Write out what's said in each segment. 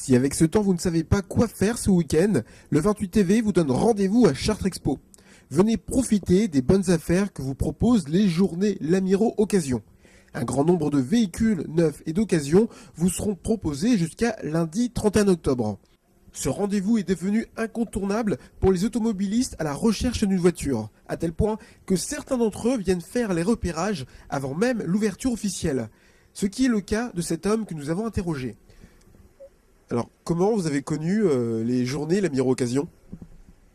Si avec ce temps vous ne savez pas quoi faire ce week-end, le 28 TV vous donne rendez-vous à Chartres Expo. Venez profiter des bonnes affaires que vous proposent les journées Lamiro Occasion. Un grand nombre de véhicules neufs et d'occasion vous seront proposés jusqu'à lundi 31 octobre. Ce rendez-vous est devenu incontournable pour les automobilistes à la recherche d'une voiture, à tel point que certains d'entre eux viennent faire les repérages avant même l'ouverture officielle. Ce qui est le cas de cet homme que nous avons interrogé. Alors, comment vous avez connu les journées Lamiro Occasion ?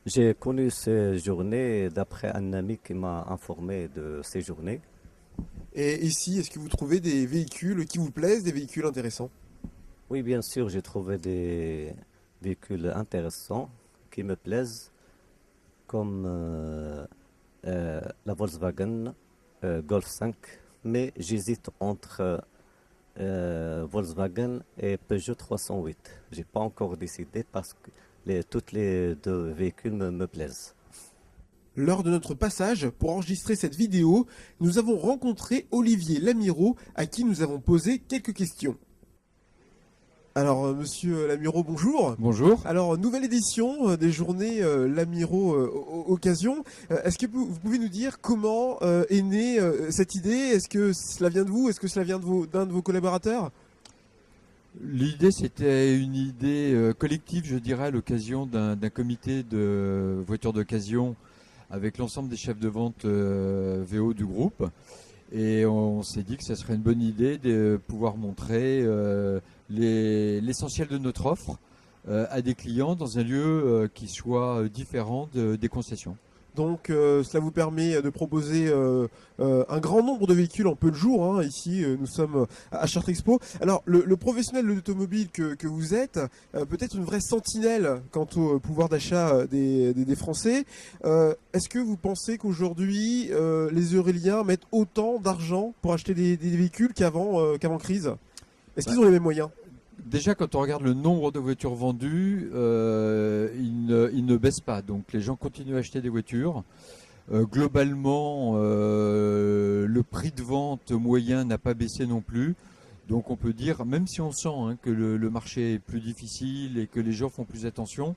J'ai connu ces journées d'après un ami qui m'a informé de ces journées. Et ici, est-ce que vous trouvez des véhicules qui vous plaisent, des véhicules intéressants ? Oui, bien sûr, j'ai trouvé des véhicules intéressants qui me plaisent, comme la Volkswagen Golf 5, mais j'hésite entre Volkswagen et Peugeot 308. J'ai pas encore décidé parce que toutes les deux véhicules me plaisent. Lors de notre passage pour enregistrer cette vidéo, nous avons rencontré Olivier Lamiro à qui nous avons posé quelques questions. Alors, monsieur Lamiro, bonjour. Bonjour. Alors, nouvelle édition des journées Lamiro Occasion. Est-ce que vous pouvez nous dire comment est née cette idée ? Est-ce que cela vient de vous ? Est-ce que cela vient d'un de vos collaborateurs ? L'idée, c'était une idée collective, je dirais, à l'occasion d'un comité de voitures d'occasion avec l'ensemble des chefs de vente VO du groupe. Et on s'est dit que ce serait une bonne idée de pouvoir montrer l'essentiel de notre offre à des clients dans un lieu qui soit différent des concessions. Donc cela vous permet de proposer un grand nombre de véhicules en peu de jours. Hein. Ici, nous sommes à Chartres Expo. Alors, le professionnel de l'automobile que vous êtes, peut-être une vraie sentinelle quant au pouvoir d'achat des Français. Est-ce que vous pensez qu'aujourd'hui, les Euréliens mettent autant d'argent pour acheter des véhicules qu'avant crise ? Est-ce qu'ils ont les mêmes moyens ? Déjà, quand on regarde le nombre de voitures vendues, il ne baisse pas. Donc les gens continuent à acheter des voitures. Globalement, le prix de vente moyen n'a pas baissé non plus. Donc on peut dire, même si on sent que le marché est plus difficile et que les gens font plus attention,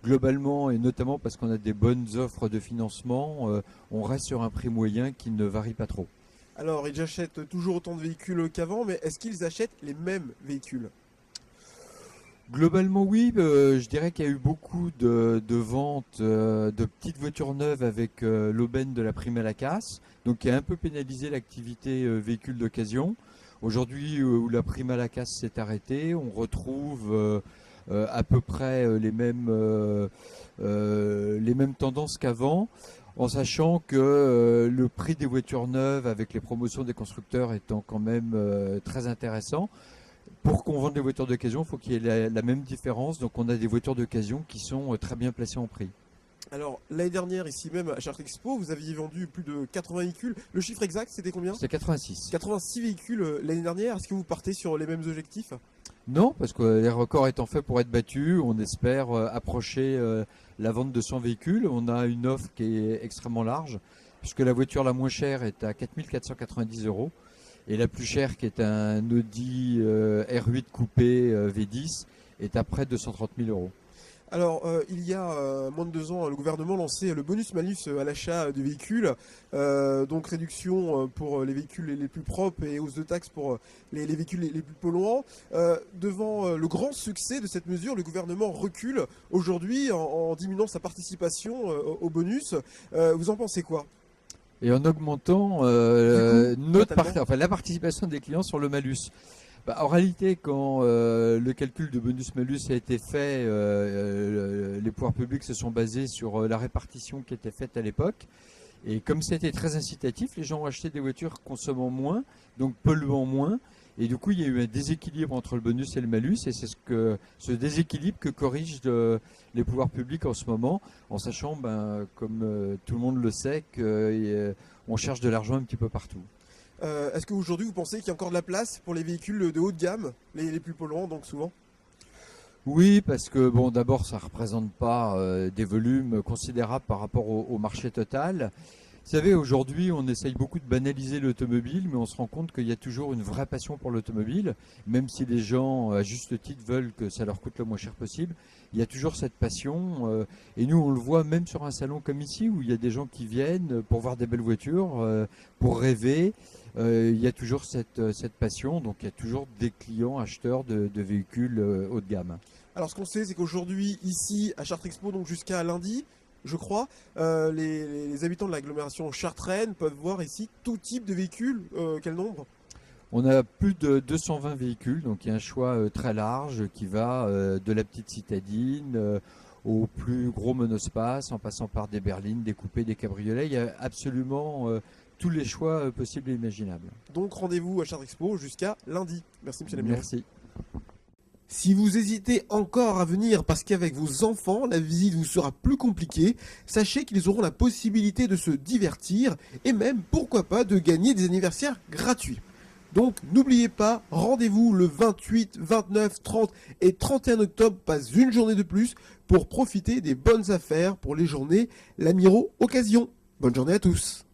globalement, et notamment parce qu'on a des bonnes offres de financement, on reste sur un prix moyen qui ne varie pas trop. Alors, ils achètent toujours autant de véhicules qu'avant, mais est-ce qu'ils achètent les mêmes véhicules ? Globalement, oui. Je dirais qu'il y a eu beaucoup de ventes de petites voitures neuves avec l'aubaine de la prime à la casse, donc qui a un peu pénalisé l'activité véhicule d'occasion. Aujourd'hui, où la prime à la casse s'est arrêtée, on retrouve à peu près les mêmes tendances qu'avant, en sachant que le prix des voitures neuves avec les promotions des constructeurs étant quand même très intéressant. Pour qu'on vende des voitures d'occasion, il faut qu'il y ait la même différence. Donc on a des voitures d'occasion qui sont très bien placées en prix. Alors, l'année dernière, ici même à Chartres Expo, vous aviez vendu plus de 80 véhicules. Le chiffre exact, c'était combien ? C'est 86. 86 véhicules l'année dernière. Est-ce que vous partez sur les mêmes objectifs ? Non, parce que les records étant faits pour être battus, on espère approcher la vente de 100 véhicules. On a une offre qui est extrêmement large, puisque la voiture la moins chère est à 4 490 €. Et la plus chère, qui est un Audi R8 coupé V10, est à près de 130 000 €. Alors, il y a moins de 2 ans, le gouvernement lançait le bonus-malus à l'achat de véhicules, donc réduction pour les véhicules les plus propres et hausse de taxes pour les véhicules les plus polluants. Devant le grand succès de cette mesure, le gouvernement recule aujourd'hui en diminuant sa participation au bonus. Vous en pensez quoi ? Et en augmentant la participation des clients sur le malus. En réalité, quand le calcul de bonus-malus a été fait, les pouvoirs publics se sont basés sur la répartition qui était faite à l'époque. Et comme c'était très incitatif, les gens ont acheté des voitures consommant moins, donc polluant moins. Et du coup, il y a eu un déséquilibre entre le bonus et le malus. Et c'est ce déséquilibre que corrigent les pouvoirs publics en ce moment, en sachant, comme tout le monde le sait, qu'on cherche de l'argent un petit peu partout. Est-ce qu'aujourd'hui, vous pensez qu'il y a encore de la place pour les véhicules de haut de gamme, les plus polluants, donc souvent ? Oui, parce que d'abord, ça ne représente pas des volumes considérables par rapport au marché total. Vous savez, aujourd'hui, on essaye beaucoup de banaliser l'automobile, mais on se rend compte qu'il y a toujours une vraie passion pour l'automobile, même si les gens, à juste titre, veulent que ça leur coûte le moins cher possible. Il y a toujours cette passion, et nous, on le voit même sur un salon comme ici, où il y a des gens qui viennent pour voir des belles voitures, pour rêver. Il y a toujours cette passion, donc il y a toujours des clients acheteurs de véhicules haut de gamme. Alors ce qu'on sait, c'est qu'aujourd'hui, ici, à Chartres Expo, donc jusqu'à lundi, je crois, les habitants de l'agglomération chartraine peuvent voir ici tout type de véhicules. Quel nombre? On a plus de 220 véhicules, donc il y a un choix très large qui va de la petite citadine au plus gros monospace, en passant par des berlines, des coupés, des cabriolets. Il y a absolument tous les choix possibles et imaginables. Donc rendez-vous à Chartres Expo jusqu'à lundi. Merci Monsieur Lamiro. Merci. Si vous hésitez encore à venir parce qu'avec vos enfants, la visite vous sera plus compliquée, sachez qu'ils auront la possibilité de se divertir et même, pourquoi pas, de gagner des anniversaires gratuits. Donc n'oubliez pas, rendez-vous le 28, 29, 30 et 31 octobre, pas une journée de plus, pour profiter des bonnes affaires pour les journées Lamiro Occasion. Bonne journée à tous.